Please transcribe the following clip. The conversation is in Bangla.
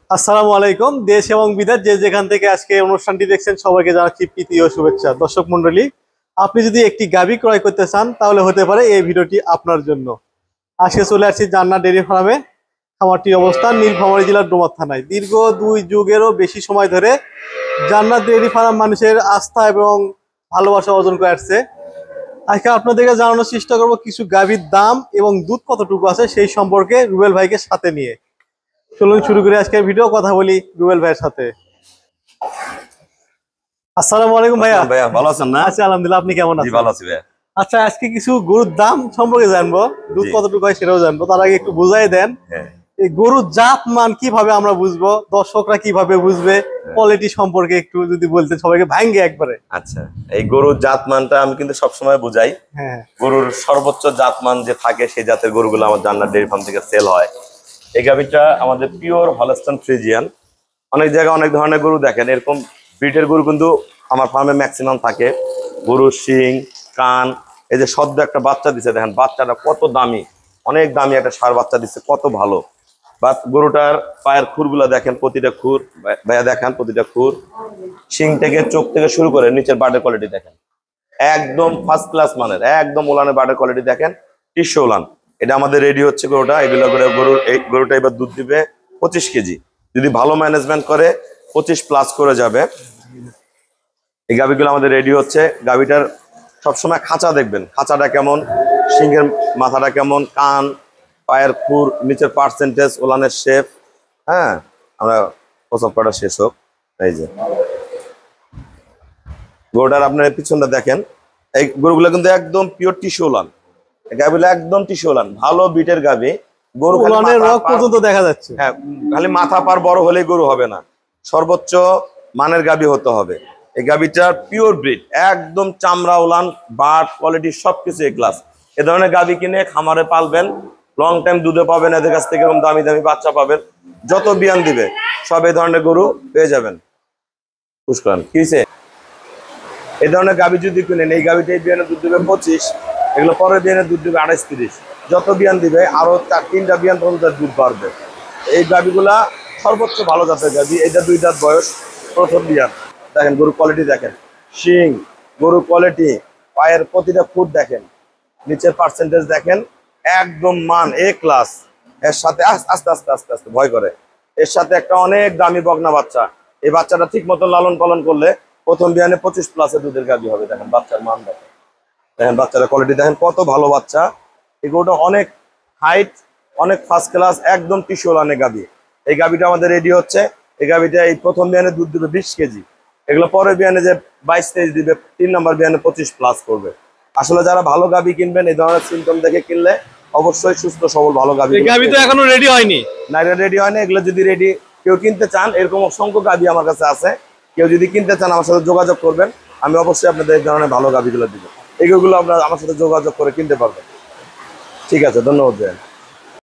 আসসালামু আলাইকুম। দেশ এবং বিদেশ যে যেখান থেকে আজকে অনুষ্ঠানটি দেখছেন সবাইকে জানাচ্ছি প্রীতি ও শুভেচ্ছা। দর্শক মন্ডলী, আপনি যদি একটি গাভী ক্রয় করতে চান তাহলে হতে পারে এই ভিডিওটি আপনার জন্য। আজকে চলে আসছি জান্নাত ডেইরি ফার্মে। খামারটির অবস্থান নীলফামারী জেলার ডোমার থানায়। দীর্ঘ 2 যুগেরও বেশি সময় ধরে জান্নাত ডেইরি ফার্ম মানুষের আস্থা এবং ভালোবাসা অর্জন করে আসছে। আজকে আপনাদেরকে জানানোর চেষ্টা করবো কিছু গাভীর দাম এবং দুধ কতটুকু আছে সেই সম্পর্কে রুবেল ভাইকে সাথে নিয়ে। চলুন শুরু করে আজকের ভিডিও। কথা বলি রুবেল ভাইয়ের সাথে। আসসালামু আলাইকুম ভাইয়া। ভাইয়া ভালো আছেন না? আচ্ছা আলহামদুলিল্লাহ, আপনি কেমন আছেন? ভালো আছি ভাইয়া। আচ্ছা, আজকে কিছু গরুর দাম সম্পর্কে জানবো, দুধ কতটুকু হয় সেটাও জানবো। তার আগে একটু বুঝাই দেন এই গরুর জাত মান কিভাবে আমরা বুঝবো, দর্শকরা কিভাবে বুঝবে, কোয়ালিটি সম্পর্কে একটু যদি বলতেন সবাইকে ভাঙ্গে একবারে। আচ্ছা, এই গরুর জাতমানটা আমি কিন্তু সবসময় বুঝাই। গরুর সর্বোচ্চ জাতমান যে থাকে সেই জাতের গরুগুলো আমার জান্নাত ডেইরি ফার্ম থেকে সেল হয়। এই গাভীটা আমাদের পিওর হলস্টাইন ফ্রিজিয়ান। অনেক জায়গায় অনেক ধরনের গরু দেখেন, এরকম ব্রিডের গরু কিন্তু আমার ফার্মে ম্যাক্সিমাম থাকে। গরুর শিং, কান, এই যে সদ্য একটা বাচ্চা দিচ্ছে, দেখেন বাচ্চাটা কত দামি, অনেক দামি একটা ষাঁড় বাচ্চা দিচ্ছে, কত ভালো। বাট গরুটার পায়ের খুরগুলো দেখেন, প্রতিটা খুর ভাইয়া দেখেন, প্রতিটা খুর, শিং থেকে চোখ থেকে শুরু করে নিচের বার্ডের কোয়ালিটি দেখেন, একদম ফার্স্ট ক্লাস মানের, একদম ওলানের বার্ডের কোয়ালিটি দেখেন, টিস্যু ওলান। এটা আমাদের রেডি হচ্ছে গরুটা। এগুলো করে গরুটা এবার দুধ দিবে 25 কেজি। যদি ভালো ম্যানেজমেন্ট করে 25+ করে যাবে। এই গাভীগুলো আমাদের রেডি হচ্ছে। গাভীটার সবসময় খাঁচা দেখবেন, খাঁচাটা কেমন, শিংয়ের মাথাটা কেমন, কান, পায়ের খুর, নিচের পার্সেন্টেজ, ওলানের শেপ। হ্যাঁ, আমরা প্রসব করা শেষ হোক। এই যে গরুটার আপনার পিছনটা দেখেন, এই গরুগুলো কিন্তু একদম পিওর টিস্যু ওলান। গাভীগুলো একদম টিস্যু ওলান, ভালো বিটের গাভী। গরু রক পর্যন্ত দেখা যাচ্ছে। হ্যাঁ, খালি মাথা পার বড় হলেই গরু হবে না, সর্বোচ্চ মানের গাভী হতে হবে। এই গাভীটার পিওর ব্রিড, একদম চামড়া ওলান, বাট কোয়ালিটি সবকিছু এ ক্লাস। এ ধরনের গাভী কিনে খামারে পালবেন, লং টাইম দুধে পাবেন, এদের কাছ থেকে এরকম দামি দামি বাচ্চা পাবেন, যত বিয়ান দিবে সব এই ধরনের গরু পেয়ে যাবেন। পুষ্করান কিসে এই ধরনের গাভী যদি কিনেন, এই গাভীটা এই বিয়ানের দুধ দিবে 25, এগুলো পরের বিয়ানের দুধ দিবে 28-30। যত বিয়ান দিবে আরো 4-3টা বিয়ান পর্যন্ত দুধ বাড়বে। এই গাভীগুলা সর্বোচ্চ ভালো জাতের গাভী। এটা 2 দাঁত বয়স, প্রথম বিয়ান। দেখেন গরু কোয়ালিটি দেখেন, শিং, গরু কোয়ালিটি, পায়ের প্রতিটা ফুট দেখেন, নিচের পার্সেন্টেজ দেখেন, একদম মান এ ক্লাস। এর সাথে আস্তে আস্তে আস্তে আস্তে আস্তে ভয় করে, এর সাথে একটা অনেক দামি বকনা বাচ্চা। এই বাচ্চাটা ঠিক মতো লালন পালন করলে প্রথম বিয়ানে 25+ দুধের গাভী হবে। দেখেন বাচ্চার মান দেখেন, দেখেন বাচ্চার কোয়ালিটি দেখেন, কত ভালো বাচ্চা। এই গরুটা অনেক হাইট, অনেক ফার্স্ট ক্লাস, একদম টিস্যু ওলানের গাভী। এই গাভীটা আমাদের রেডি হচ্ছে। এই গাভীটা এই প্রথম বিয়ানে দুধ দিবে 20 কেজি। এগুলো পরের বিয়ানে যে 22-23 দিবে, 3 নম্বর বিয়ানে 25+ করবে। আসলে যারা ভালো গাভী কিনবেন, এই ধরনের সিমটম দেখে কিনলে অবশ্যই সুস্থ সবল ভালো গাভী। গাভী তো এখনো রেডি হয়নি, না রেডি হয়নি। এগুলো যদি রেডি কেউ কিনতে চান, এরকম অসংখ্য গাভী আমার কাছে আছে, কেউ যদি কিনতে চান আমার সাথে যোগাযোগ করবেন, আমি অবশ্যই আপনাদের এই ধরনের ভালো গাভীগুলো দিব। এইগুলো আপনারা আমার সাথে যোগাযোগ করে কিনতে পারবেন। ঠিক আছে, ধন্যবাদ।